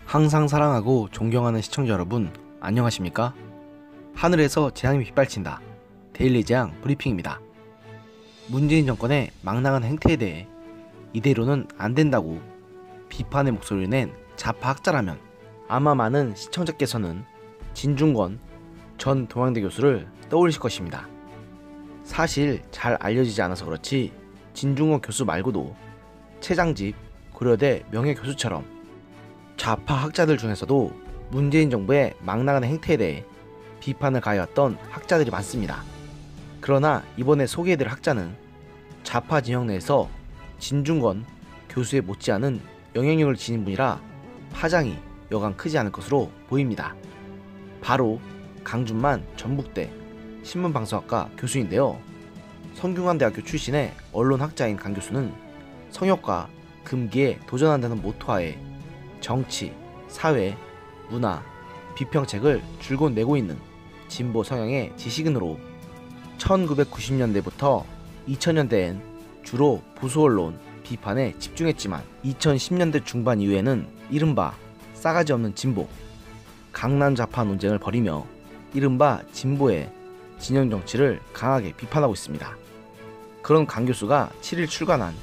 항상 사랑하고 존경하는 시청자 여러분, 안녕하십니까? 하늘에서 재앙이 빗발친다. 데일리 재앙 브리핑입니다. 문재인 정권의 망랑한 행태에 대해 이대로는 안 된다고 비판의 목소리를 낸 좌파 학자라면 아마 많은 시청자께서는 진중권 전 동양대 교수를 떠올리실 것입니다. 사실 잘 알려지지 않아서 그렇지 진중권 교수 말고도 최장집 고려대 명예교수처럼 좌파 학자들 중에서도 문재인 정부의 망랑한 행태에 대해 비판을 가해왔던 학자들이 많습니다. 그러나 이번에 소개해드릴 학자는 좌파 진영 내에서 진중권 교수에 못지않은 영향력을 지닌 분이라 파장이 여간 크지 않을 것으로 보입니다. 바로 강준만 전북대 신문방송학과 교수인데요. 성균관대학교 출신의 언론학자인 강 교수는 성역과 금기에 도전한다는 모토하에 정치, 사회, 문화, 비평책을 줄곧 내고 있는 진보 성향의 지식인으로 1990년대부터 2000년대엔 주로 보수 언론 비판에 집중했지만 2010년대 중반 이후에는 이른바 싸가지 없는 진보, 강남 좌파 논쟁을 벌이며 이른바 진보의 진영 정치를 강하게 비판하고 있습니다. 그런 강 교수가 7일 출간한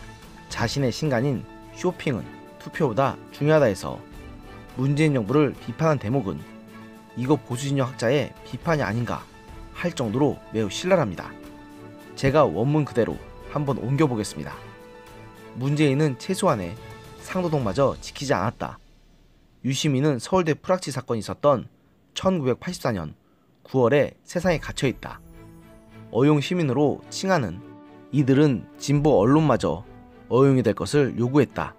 자신의 신간인 쇼핑은 투표보다 중요하다에서 문재인 정부를 비판한 대목은 이거 보수진영 학자의 비판이 아닌가 할 정도로 매우 신랄합니다. 제가 원문 그대로 한번 옮겨보겠습니다. 문재인은 최소한의 상도동마저 지키지 않았다. 유시민은 서울대 프락치 사건이 있었던 1984년 9월에 세상에 갇혀있다. 어용 시민으로 칭하는 이들은 진보 언론마저 어용이 될 것을 요구했다.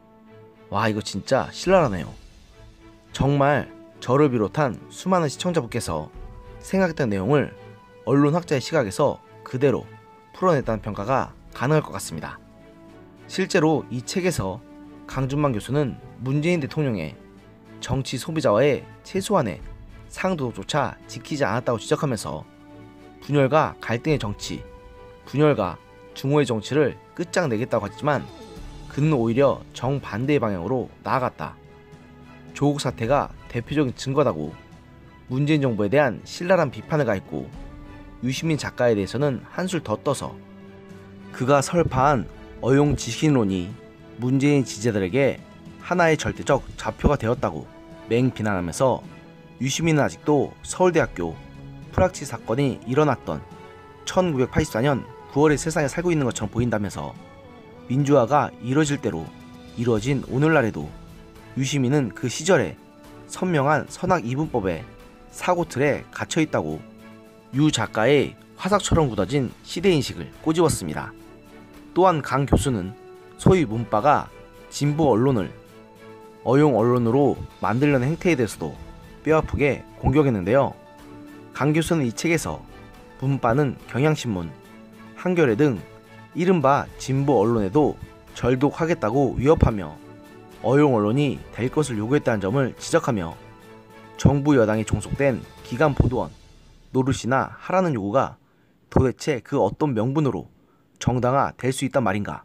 와, 이거 진짜 신랄하네요. 정말 저를 비롯한 수많은 시청자분께서 생각했던 내용을 언론학자의 시각에서 그대로 풀어냈다는 평가가 가능할 것 같습니다. 실제로 이 책에서 강준만 교수는 문재인 대통령의 정치 소비자와의 최소한의 상도조차 지키지 않았다고 지적하면서 분열과 갈등의 정치, 분열과 증오의 정치를 끝장내겠다고 했지만 그는 오히려 정반대의 방향으로 나아갔다. 조국 사태가 대표적인 증거다고 문재인 정부에 대한 신랄한 비판을 가했고 유시민 작가에 대해서는 한술 더 떠서 그가 설파한 어용 지식인론이 문재인 지지자들에게 하나의 절대적 좌표가 되었다고 맹비난하면서 유시민은 아직도 서울대학교 프락치 사건이 일어났던 1984년 9월의 세상에 살고 있는 것처럼 보인다면서 민주화가 이뤄질 대로 이루어진 오늘날에도 유시민은 그 시절에 선명한 선악 이분법의 사고틀에 갇혀있다고 유 작가의 화석처럼 굳어진 시대인식을 꼬집었습니다. 또한 강 교수는 소위 문파가 진보 언론을 어용 언론으로 만들려는 행태에 대해서도 뼈아프게 공격했는데요. 강 교수는 이 책에서 문파는 경향신문, 한겨레 등 이른바 진보 언론에도 절독하겠다고 위협하며 어용 언론이 될 것을 요구했다는 점을 지적하며 정부 여당이 종속된 기관 보도원 노릇이나 하라는 요구가 도대체 그 어떤 명분으로 정당화 될 수 있단 말인가?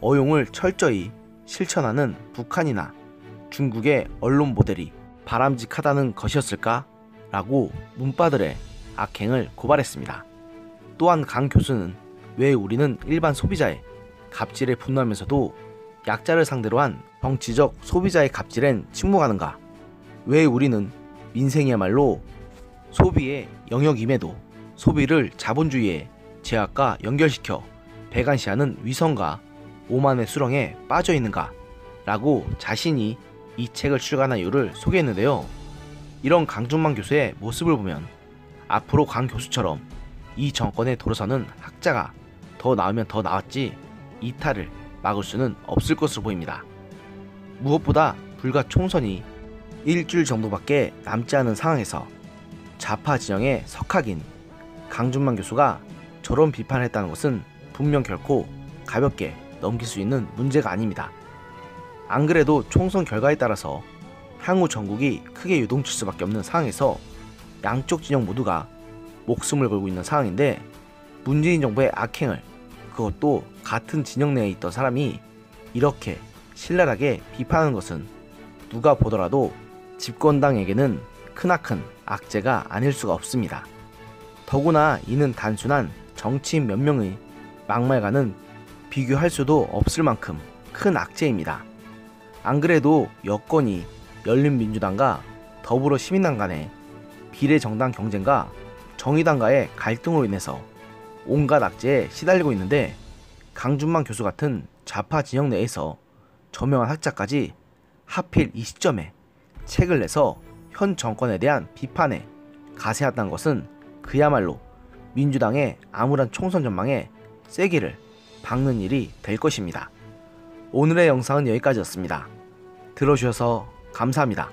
어용을 철저히 실천하는 북한이나 중국의 언론 모델이 바람직하다는 것이었을까? 라고 문파들의 악행을 고발했습니다. 또한 강 교수는 왜 우리는 일반 소비자의 갑질에 분노하면서도 약자를 상대로 한 정치적 소비자의 갑질엔 침묵하는가? 왜 우리는 민생이야말로 소비의 영역임에도 소비를 자본주의의 제약과 연결시켜 배관시하는 위선과 오만의 수렁에 빠져있는가? 라고 자신이 이 책을 출간한 이유를 소개했는데요. 이런 강준만 교수의 모습을 보면 앞으로 강 교수처럼 이 정권에 들어서는 학자가 더 나오면 더 나왔지 이탈을 막을 수는 없을 것으로 보입니다. 무엇보다 불과 총선이 일주일 정도밖에 남지 않은 상황에서 좌파 진영의 석학인 강준만 교수가 저런 비판을 했다는 것은 분명 결코 가볍게 넘길 수 있는 문제가 아닙니다. 안 그래도 총선 결과에 따라서 향후 전국이 크게 요동칠 수밖에 없는 상황에서 양쪽 진영 모두가 목숨을 걸고 있는 상황인데 문재인 정부의 악행을 그것도 같은 진영 내에 있던 사람이 이렇게 신랄하게 비판하는 것은 누가 보더라도 집권당에게는 크나큰 악재가 아닐 수가 없습니다. 더구나 이는 단순한 정치인 몇 명의 막말과는 비교할 수도 없을 만큼 큰 악재입니다. 안 그래도 여권이 열린민주당과 더불어시민당 간의 비례정당 경쟁과 정의당과의 갈등으로 인해서 온갖 악재에 시달리고 있는데, 강준만 교수 같은 좌파 진영 내에서 저명한 학자까지 하필 이 시점에 책을 내서 현 정권에 대한 비판에 가세했다는 것은 그야말로 민주당의 암울한 총선 전망에 쐐기를 박는 일이 될 것입니다. 오늘의 영상은 여기까지였습니다. 들어주셔서 감사합니다.